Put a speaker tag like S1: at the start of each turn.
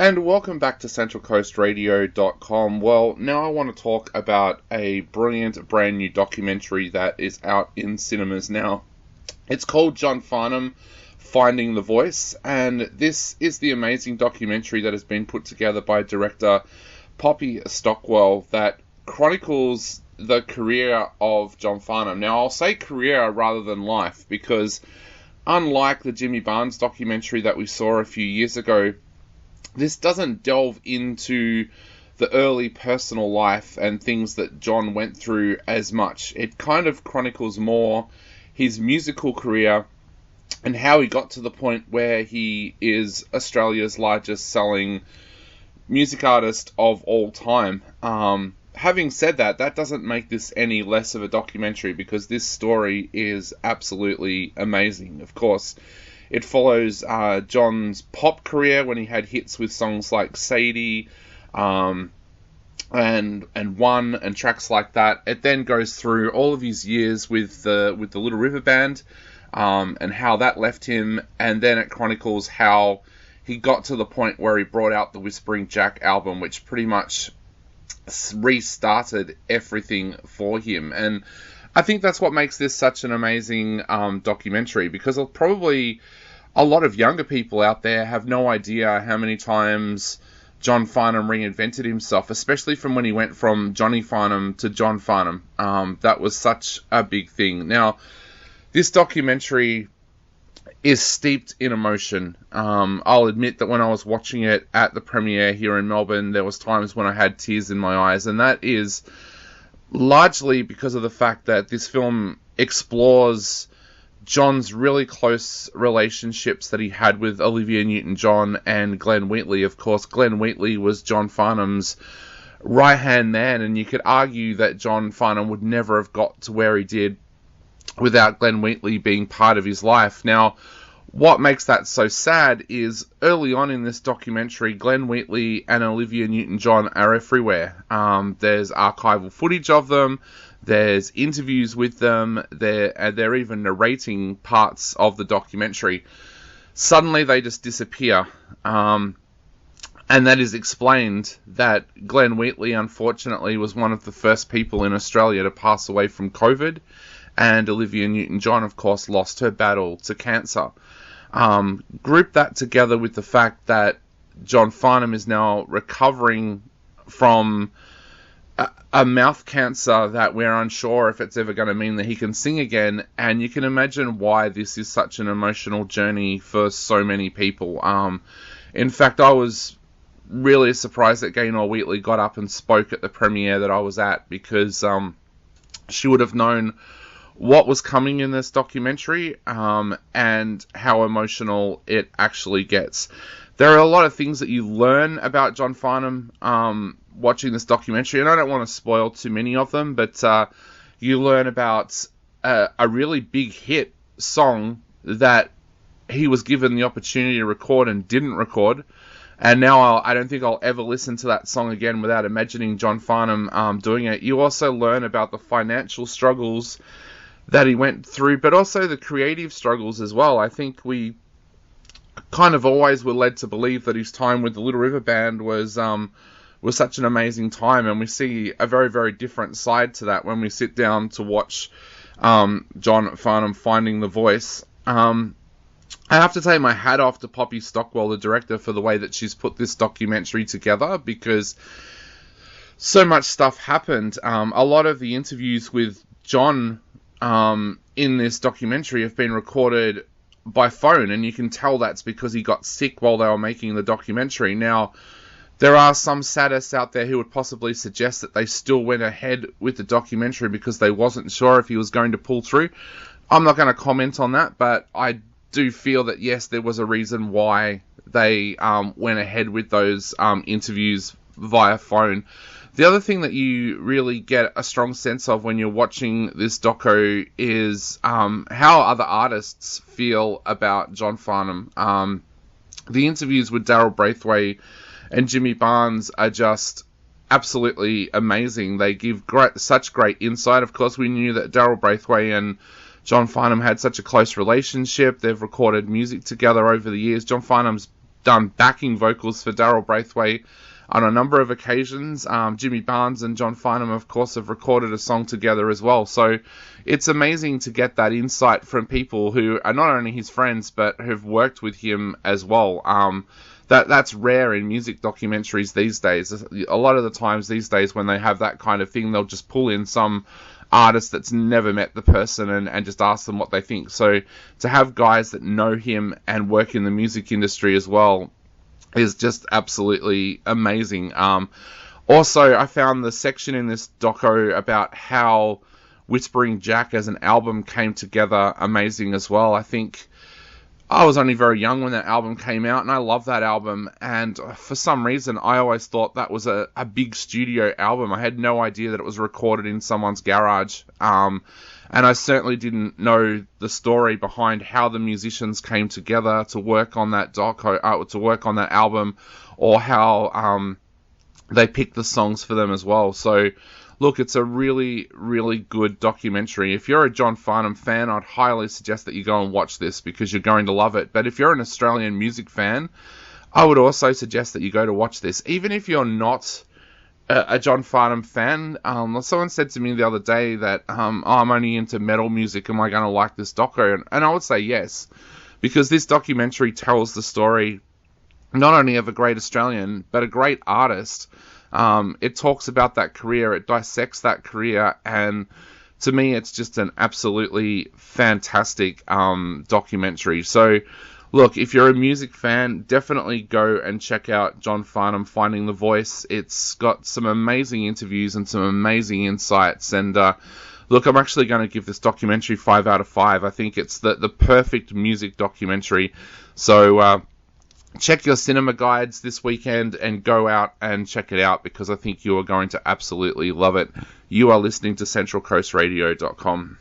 S1: And welcome back to CentralCoastRadio.com. Well, now I want to talk about a brilliant brand new documentary that is out in cinemas now. It's called John Farnham, Finding the Voice, and this is the amazing documentary that has been put together by director Poppy Stockwell that chronicles the career of John Farnham. Now, I'll say career rather than life, because unlike the Jimmy Barnes documentary that we saw a few years ago, this doesn't delve into the early personal life and things that John went through as much. It kind of chronicles more his musical career and how he got to the point where he is Australia's largest selling music artist of all time. Having said that, that doesn't make this any less of a documentary, because this story is absolutely amazing. Of course, it follows John's pop career when he had hits with songs like Sadie and One and tracks like that. It then goes through all of his years with the Little River Band and how that left him, and then it chronicles how he got to the point where he brought out the Whispering Jack album, which pretty much restarted everything for him. And I think that's what makes this such an amazing documentary, because probably a lot of younger people out there have no idea how many times John Farnham reinvented himself, especially from when he went from Johnny Farnham to John Farnham. That was such a big thing. Now, this documentary is steeped in emotion. I'll admit that when I was watching it at the premiere here in Melbourne, there was times when I had tears in my eyes, and that is largely because of the fact that this film explores John's really close relationships that he had with Olivia Newton-John and Glenn Wheatley. Of course, Glenn Wheatley was John Farnham's right-hand man, and you could argue that John Farnham would never have got to where he did without Glenn Wheatley being part of his life. Now, what makes that so sad is early on in this documentary, Glenn Wheatley and Olivia Newton-John are everywhere. There's archival footage of them. There's interviews with them. They're even narrating parts of the documentary. Suddenly they just disappear. And that is explained that Glenn Wheatley, unfortunately, was one of the first people in Australia to pass away from COVID. And Olivia Newton-John, of course, lost her battle to cancer. Group that together with the fact that John Farnham is now recovering from a mouth cancer that we're unsure if it's ever going to mean that he can sing again, and you can imagine why this is such an emotional journey for so many people. In fact, I was really surprised that Gaynor Wheatley got up and spoke at the premiere that I was at, because she would have known what was coming in this documentary and how emotional it actually gets. There are a lot of things that you learn about John Farnham watching this documentary, and I don't want to spoil too many of them, but you learn about a really big hit song that he was given the opportunity to record and didn't record, and now I don't think I'll ever listen to that song again without imagining John Farnham doing it. You also learn about the financial struggles that he went through, but also the creative struggles as well. I think we kind of always were led to believe that his time with the Little River Band was such an amazing time, and we see a very, very different side to that when we sit down to watch John Farnham Finding the Voice. I have to take my hat off to Poppy Stockwell, the director, for the way that she's put this documentary together, because so much stuff happened. A lot of the interviews with John in this documentary have been recorded by phone, and you can tell that's because he got sick while they were making the documentary. Now, there are some sadists out there who would possibly suggest that they still went ahead with the documentary because they wasn't sure if he was going to pull through. I'm not going to comment on that, but I do feel that, yes, there was a reason why they went ahead with those interviews via phone. The other thing that you really get a strong sense of when you're watching this doco is how other artists feel about John Farnham. The interviews with Daryl Braithwaite and Jimmy Barnes are just absolutely amazing. They give such great insight. Of course, we knew that Daryl Braithwaite and John Farnham had such a close relationship. They've recorded music together over the years. John Farnham's done backing vocals for Daryl Braithwaite on a number of occasions. Jimmy Barnes and John Farnham, of course, have recorded a song together as well. So it's amazing to get that insight from people who are not only his friends, but who've worked with him as well. That's rare in music documentaries these days. A lot of the times these days when they have that kind of thing, they'll just pull in some artist that's never met the person and just ask them what they think. So to have guys that know him and work in the music industry as well is just absolutely amazing. Also, I found the section in this doco about how Whispering Jack as an album came together amazing as well. I think I was only very young when that album came out, and I love that album, and for some reason I always thought that was a big studio album. I had no idea that it was recorded in someone's garage, and I certainly didn't know the story behind how the musicians came together to work on that to work on that album, or how they picked the songs for them as well. So look, it's a really, really good documentary. If you're a John Farnham fan, I'd highly suggest that you go and watch this because you're going to love it. But if you're an Australian music fan, I would also suggest that you go to watch this. Even if you're not a John Farnham fan, someone said to me the other day that I'm only into metal music, am I going to like this doco? And I would say yes, because this documentary tells the story not only of a great Australian, but a great artist. It talks about that career, it dissects that career, and to me it's just an absolutely fantastic documentary. So look, if you're a music fan, definitely go and check out John Farnham, Finding the Voice. It's got some amazing interviews and some amazing insights, and look, I'm actually going to give this documentary 5 out of 5. I think it's the perfect music documentary. So check your cinema guides this weekend and go out and check it out, because I think you are going to absolutely love it. You are listening to CentralCoastRadio.com.